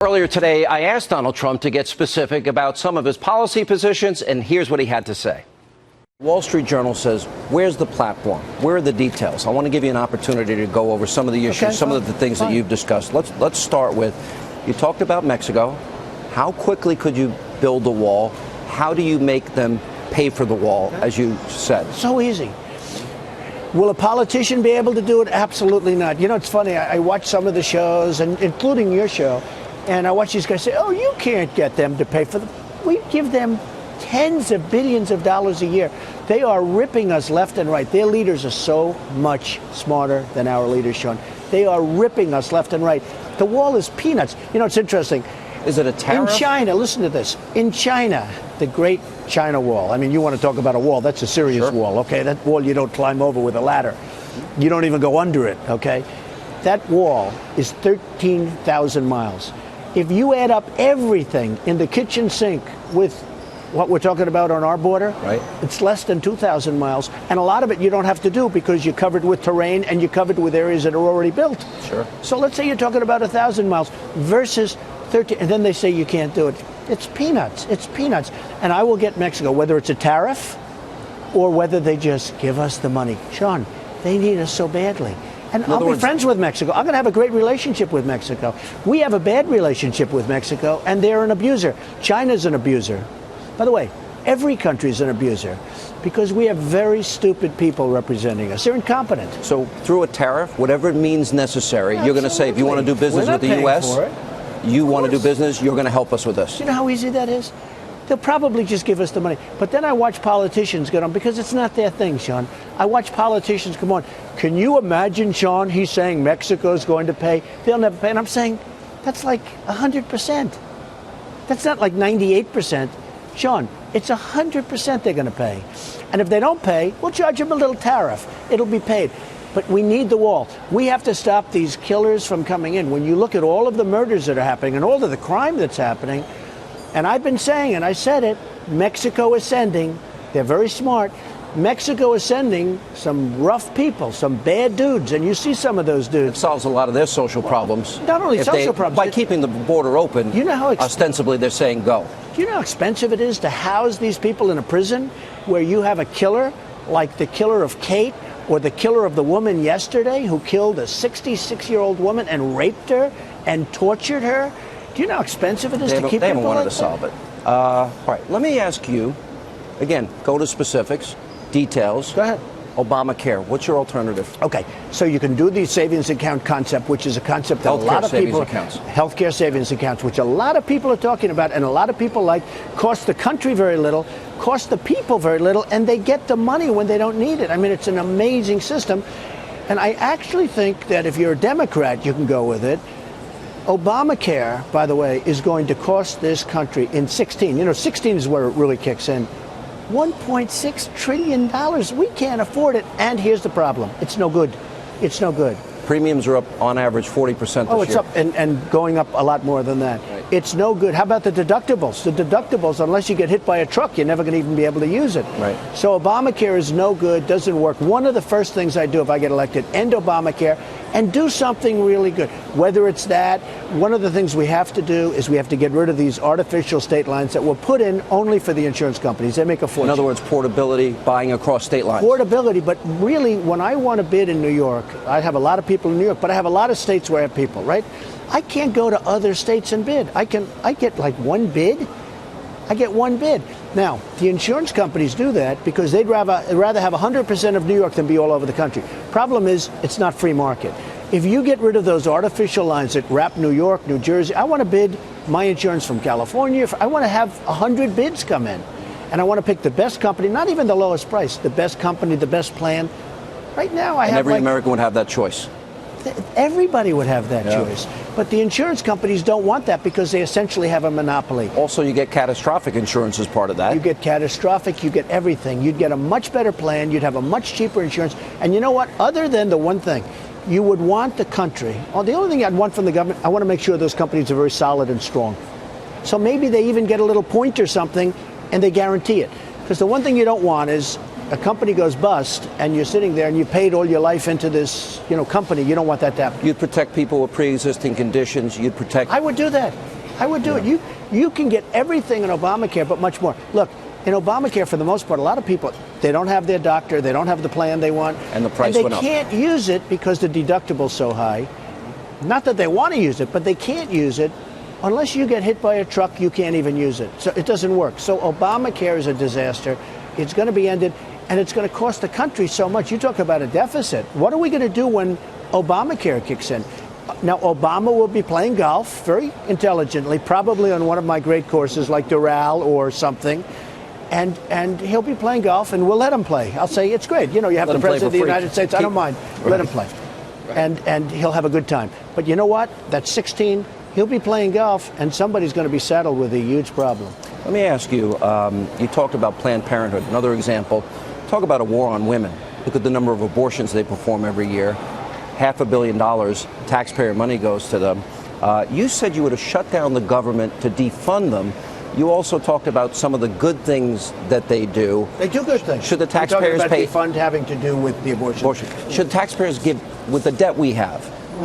Earlier today, I asked Donald Trump to get specific about some of his policy positions, and here's what he had to say. Wall Street Journal says, where's the platform? Where are the details? I want to give you an opportunity to go over some of the issues, some of the things that you've discussed. Let's start with, you talked about Mexico. How quickly could you build a wall? How do you make them pay for the wall, as you said? So easy. Will a politician be able to do it? Absolutely not. You know, it's funny. I watch some of the shows, and including your show, and I watch these guys say, oh, you can't get them to pay for them. We give them tens of billions of dollars a year. They are ripping us left and right. Their leaders are so much smarter than our leaders, Sean. They are ripping us left and right. The wall is peanuts. You know, it's interesting. Is it a tariff? In China, listen to this. In China, the Great China Wall. I mean, you want to talk about a wall. That's a serious wall, okay? That wall you don't climb over with a ladder. You don't even go under it, okay? That wall is 13,000 miles. If you add up everything in the kitchen sink with what we're talking about on our border, it's less than 2,000 miles. And a lot of it you don't have to do because you're covered with terrain and you're covered with areas that are already built. Sure. So let's say you're talking about 1,000 miles versus 13, and then they say you can't do it. It's peanuts. It's peanuts. And I will get Mexico, whether it's a tariff or whether they just give us the money. Sean, they need us so badly. And I'll be friends with Mexico. I'm going to have a great relationship with Mexico. We have a bad relationship with Mexico, and they're an abuser. China's an abuser. By the way, every country is an abuser because we have very stupid people representing us. They're incompetent. So through a tariff, whatever it means necessary, you're going to say, if you want to do business with the U.S., you want to do business, you're going to help us with this. You know how easy that is? They'll probably just give us the money. But then I watch politicians get on, because it's not their thing, Sean. I watch politicians come on. Can you imagine, Sean, he's saying Mexico's going to pay? They'll never pay. And I'm saying, that's like 100%. That's not like 98%. Sean, it's 100% they're going to pay. And if they don't pay, we'll charge them a little tariff. It'll be paid. But we need the wall. We have to stop these killers from coming in. When you look at all of the murders that are happening and all of the crime that's happening, and I've been saying, and I said it, Mexico is sending, they're very smart, Mexico is sending some rough people, some bad dudes, and you see some of those dudes. It solves a lot of their social problems. Not only social problems. By keeping the border open, you know how ostensibly they're saying go. Do you know how expensive it is to house these people in a prison where you have a killer, like the killer of Kate, or the killer of the woman yesterday who killed a 66-year-old woman and raped her and tortured her? Do you know how expensive it is to keep people? They haven't wanted like to solve it. All right, let me ask you, again, go to specifics, details. Go ahead. Obamacare, what's your alternative? Okay, so you can do the savings account concept, which is a concept that a lot of people... Healthcare savings accounts, which a lot of people are talking about, and a lot of people like, cost the country very little, cost the people very little, and they get the money when they don't need it. I mean, it's an amazing system. And I actually think that if you're a Democrat, you can go with it. Obamacare, by the way, is going to cost this country in 16, you know, 16 is where it really kicks in, $1.6 trillion. We can't afford it. And here's the problem. It's no good. It's no good. Premiums are up on average 40% this year. Oh, it's up and going up a lot more than that. Right. It's no good. How about the deductibles? The deductibles, unless you get hit by a truck, you're never going to even be able to use it. Right. So Obamacare is no good, doesn't work. One of the first things I do if I get elected, end Obamacare and do something really good. Whether it's that, one of the things we have to do is we have to get rid of these artificial state lines that were put in only for the insurance companies. They make a fortune. In other words, portability, buying across state lines. Portability, but really, when I want to bid in New York, I have a lot of people in New York, but I have a lot of states where I have people, right? I can't go to other states and bid. I get like one bid. I get one bid. Now, the insurance companies do that because they'd rather have 100% of New York than be all over the country. Problem is, it's not free market. If you get rid of those artificial lines that wrap New York, New Jersey, I want to bid my insurance from California. I want to have 100 bids come in. And I want to pick the best company, not even the lowest price, the best company, the best plan. Right now, I have every American would have that choice. Everybody would have that choice. But the insurance companies don't want that because they essentially have a monopoly. Also, you get catastrophic insurance as part of that. You get catastrophic, you get everything. You'd get a much better plan, you'd have a much cheaper insurance. And you know what? Other than the one thing, you would want the country, the only thing I'd want from the government, I want to make sure those companies are very solid and strong. So maybe they even get a little point or something and they guarantee it. Because the one thing you don't want is a company goes bust and you're sitting there and you paid all your life into this, company, you don't want that to happen. You'd protect people with pre-existing conditions. You'd protect. I would do that. I would do it. You can get everything in Obamacare, but much more. Look, in Obamacare, for the most part, a lot of people, they don't have their doctor, they don't have the plan they want. And the price went up. They can't use it because the deductible's so high. Not that they want to use it, but they can't use it. Unless you get hit by a truck, you can't even use it. So it doesn't work. So Obamacare is a disaster. It's going to be ended, and it's going to cost the country so much. You talk about a deficit. What are we going to do when Obamacare kicks in? Now, Obama will be playing golf very intelligently, probably on one of my great courses like Doral or something. And he'll be playing golf, and we'll let him play. I'll say, it's great. You have the President of the United States. I don't mind. Let him play. Right. And he'll have a good time. But you know what? That's 16. He'll be playing golf, and somebody's going to be saddled with a huge problem. Let me ask you, you talked about Planned Parenthood. Another example, talk about a war on women. Look at the number of abortions they perform every year. $500 million taxpayer money goes to them. You said you would have shut down the government to defund them. You also talked about some of the good things that they do. They do good things. Should the taxpayers pay? Defund having to do with the abortion. Should taxpayers give, with the debt we have,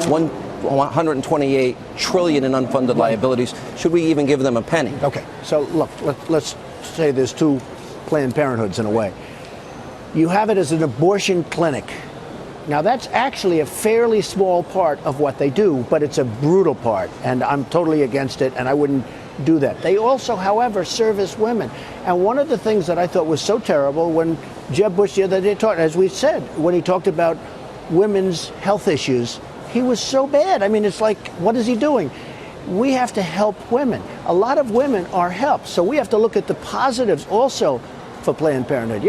128 trillion in unfunded liabilities, should we even give them a penny? Okay, so look, let's say there's two Planned Parenthoods in a way. You have it as an abortion clinic. Now that's actually a fairly small part of what they do, but it's a brutal part, and I'm totally against it, and I wouldn't do that. They also, however, service women. And one of the things that I thought was so terrible when Jeb Bush the other day talked, as we said, when he talked about women's health issues, he was so bad. I mean, it's like, what is he doing? We have to help women. A lot of women are helped, so we have to look at the positives also for Planned Parenthood.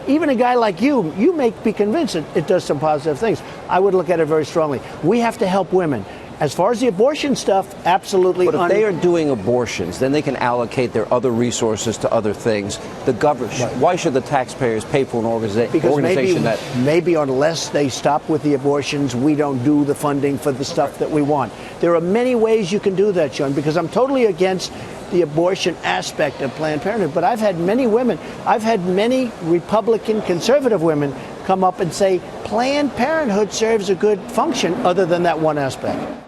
Even a guy like you may be convinced it does some positive things. I would look at it very strongly. We have to help women. As far as the abortion stuff, absolutely. But if they are doing abortions, then they can allocate their other resources to other things. The government, right. Why should the taxpayers pay for an organization that... Maybe unless they stop with the abortions, we don't do the funding for the stuff that we want. There are many ways you can do that, Sean, because I'm totally against the abortion aspect of Planned Parenthood. But I've had many Republican conservative women come up and say Planned Parenthood serves a good function other than that one aspect.